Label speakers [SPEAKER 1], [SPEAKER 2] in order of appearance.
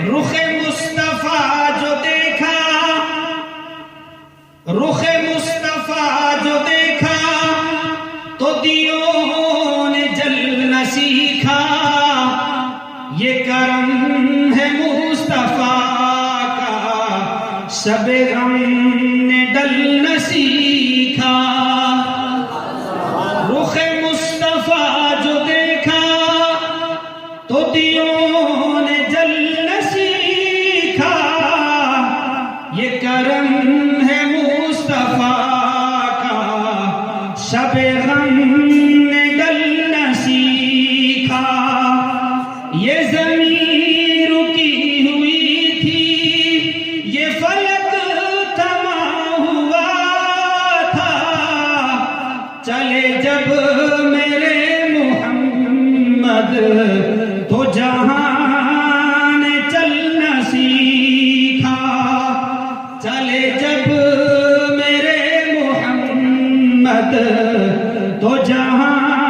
[SPEAKER 1] رخ مصطفیٰ جو دیکھا، رخ مصطفیٰ جو دیکھا تو دیوں نے جلنا سیکھا، یہ کرم ہے مصطفیٰ کا، شب غم نے ڈلنا سیکھا۔ رخ مصطفیٰ جو دیکھا تو دیوں نے جلنا سیکھا، یہ کرم ہے مصطفیٰ کا، شب غم نے ڈلنا سیکھا۔ یہ زمین رکی ہوئی تھی، یہ فلک تھما ہوا تھا، چلے جب میرے محمد تو جہاں نے چلنا سیکھا، چلے جب میرے محمد تو جہاں